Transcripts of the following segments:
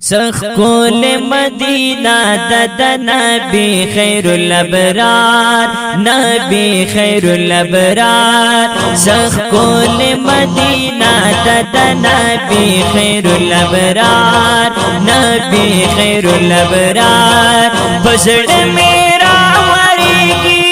سخول مدینہ دد نبی خیر الابرار نبی خیر الابرار سخول مدینہ دد نبی خیر الابرار نبی خیر الابرار بزر میرا وریگی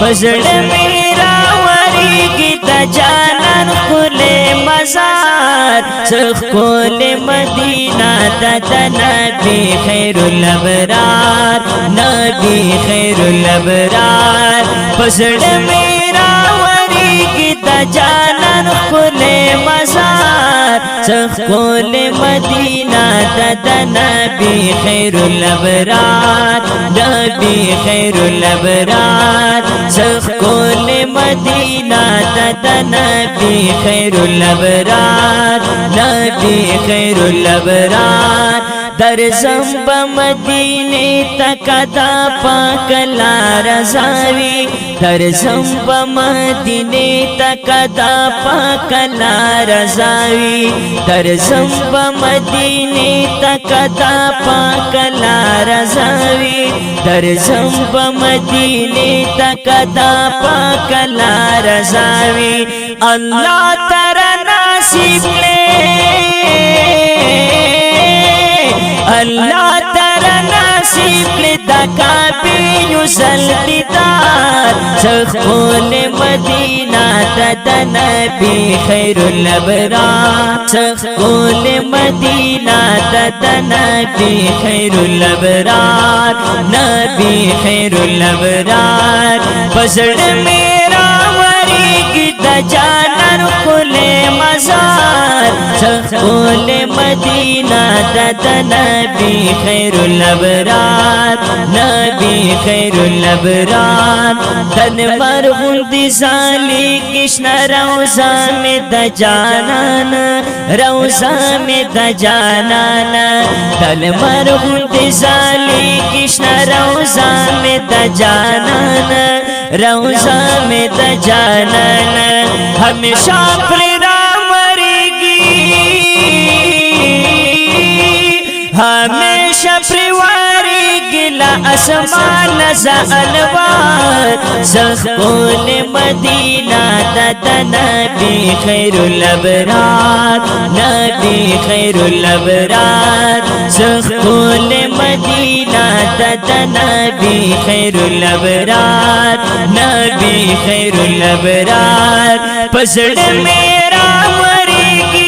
بزر میرا وریگی تا جانان کل مزار سخول مدینہ دد نبی خیر الابرار نبی خیر الابرار بزر میرا وریگی تا جانان کل مزار سخول مدینہ دد نبی خیر الابرار نبی خیر الابرار سخول مدینہ دد نبی خیر الابرار نبی خیر الابرار در زمب مدینے تک دا پاک لا رضاوی در زمب مدینے تک دا پاک لا رضاوی در زمب مدینے تک دا پاک لا رضاوی در زمب مدینے تک دا پاک لا رضاوی اللہ ترا نصیب لے اللہ ترا نصیب لدا کعبی یوزل دیدار سخول مدینہ دد نبی خیر الابرار سخول مدینہ دد نبی خیر الابرار نبی خیر الابرار بزر میرا وریگی دا جانان کل مزار سخول مدینہ دد نبی خیر الابرار نبی خیر الابرار تن مرغون دی زالی کشنا روزہ میں دا جانانا روزہ میں دا جانانا تن مرغون دی زالی کشنا روزہ میں دا جانانا روزہ میں دا جانانا ہمیشہ پر ہمیشہ پریواری گلا اسمان زالوار سخول مدینہ دد نبی خیر الابرار نبی خیر الابرار سخول مدینہ دد نبی خیر الابرار نبی خیر الابرار پسڑ میرا وریگی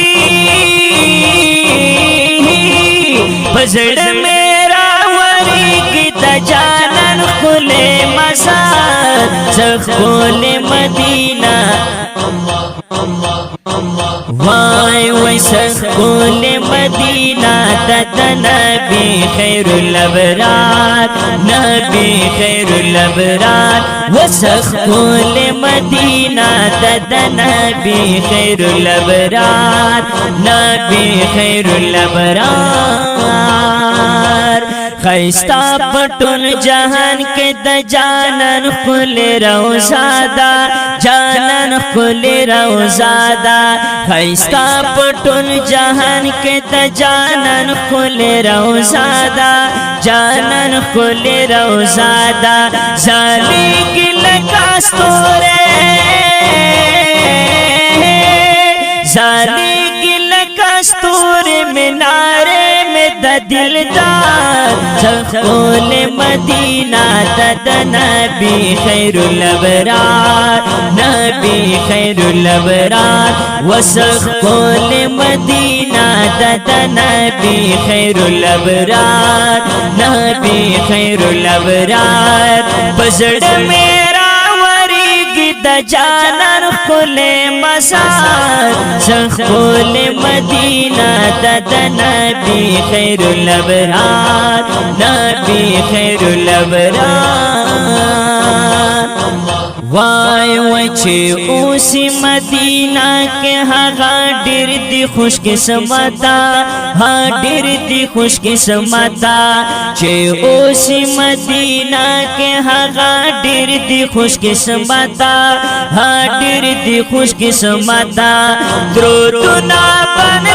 بزر میرا وریگی دا جانان کل مزار سخول مدینہ وائے وائے سخول مدینہ دد نبی خیر الابرار نبی خیر الابرار وسخول مدینہ دد نبی خیر الابرار نبی خیر الابرار خیستا پٹول جہان کے دا جانان کل روزادا جانان کل روزادا خیستا پٹول جہان کے دا جانان کل روزادا جانان کل روزادا زالی کی لکاستورے زالی کی لکاستورے منارے دا دلدار سخول مدینہ دد نبی خیر الابرار نبی خیر الابرار وسخول مدینہ دد نبی خیر الابرار نبی خیر الابرار بزر میرا وریگی دا جانان کل مزار سخول مدینہ دد نبی خیر الابرار نبی خیر الابرار وائے وچے اوسی مدینہ کے ہاں ڈر دی خوش قسمتا ہاں ڈر دی خوش قسمتا چے اوسی مدینہ کے ہاں ڈر دی خوش قسمتا ہاں ڈر دی خوش قسمتا درودنا بن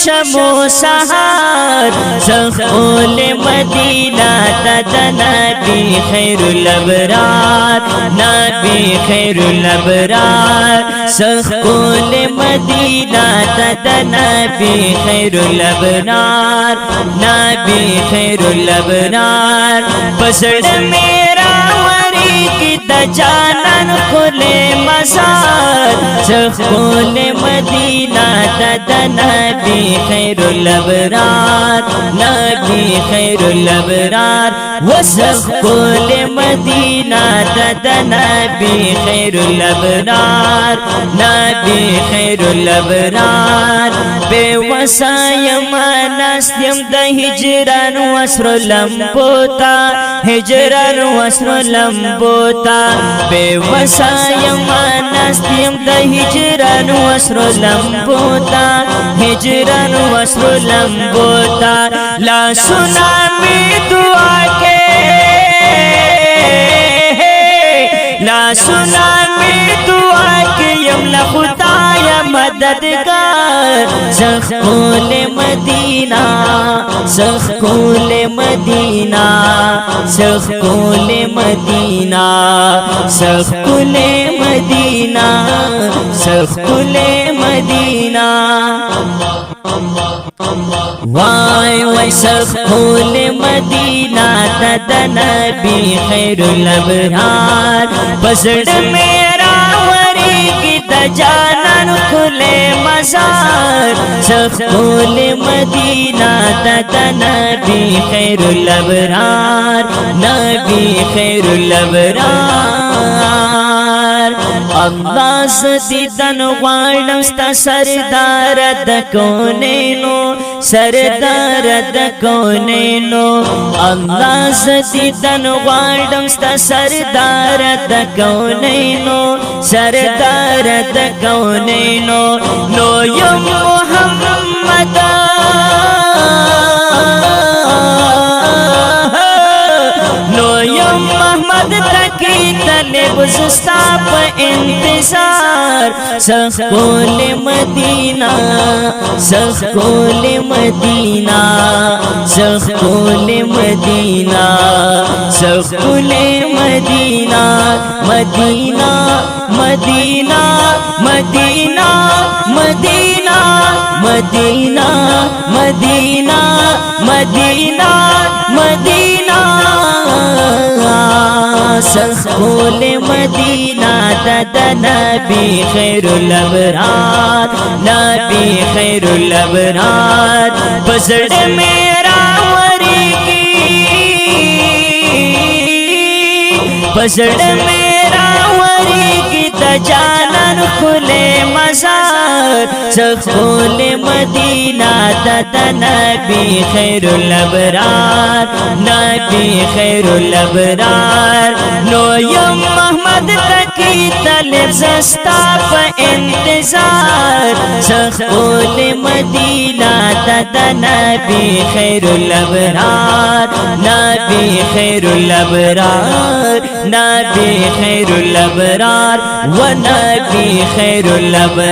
شمو سحار زخول مدینہ تد نبی خیر الابرار نبی خیر الابرار زخول مدینہ تد نبی خیر الابرار نبی خیر الابرار پسڑ میرا وری کی دجانن کھلے مزار زخول مدینہ تد نبی خیر الابرار نبی خیر الابرار وزخول مدینہ تد نبی خیر الابرار نبی خیر الابرار بے وسائم نسیم دا ہجران وسر لمبوتا ہجران وسر لمبوتا بے وسائم نسیم دا ہجران وسر لمبوتا ہجران وسر لمبوتا لا سنا میں دعا کے لا سنا میں دعا کے یملا خدایا مددگار زخول مدینہ زخول مدینہ زخول مدینہ زخول مدینہ زخول مدینہ وای وای زخول مدینہ تد نبی خیر الابرار پسڑ میرا وری کی دجانن کھلے مزار زخول مدینہ تد نبی خیر الابرار نبی خیر الابرار اللہ زدیدن غوانم ستا سردار د کونینو سردار د کونینو اللہ زدیدن غوانم ستا سردار د کونینو سردار د کونینو نو یم محمد نو یم محمد تکی طلب زستا پا انتظار زخول مدینہ زخول مدینہ زخول مدینہ زخول مدینہ مدینہ مدینہ مدینہ مدینہ مدینہ مدینہ مدینہ مدینہ زخول مدینہ تد نبی خیر الابرار نبی خیر الابرار پسڑ میرا وری کی پسڑ میرا وری کی دجانن کھلے مزار زخول مدینہ تد نبی خیر الابرار نبی خیر الابرار نو یم محمد تکی طلب زستا پا انتظار زخول مدینہ تد نبی خیر الابرار نبی خیر الابرار نبی خیر الابرار و نبی خیر الابرار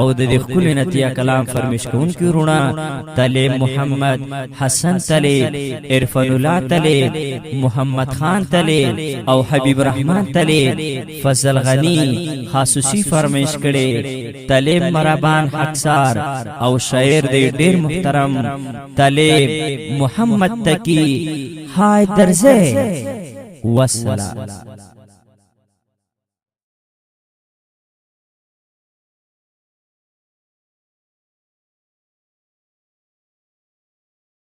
او د خپل نتیا کلام فرمیش کون کی رونا تله محمد حسن تله عرفان الله تله محمد خان تله او حبیب رحمان تله فضل غنی خاصی فرمیش کړي تله مرابان حقسار او شاعر دی ډیر محترم تله محمد تکی ہائے درزے والسلام.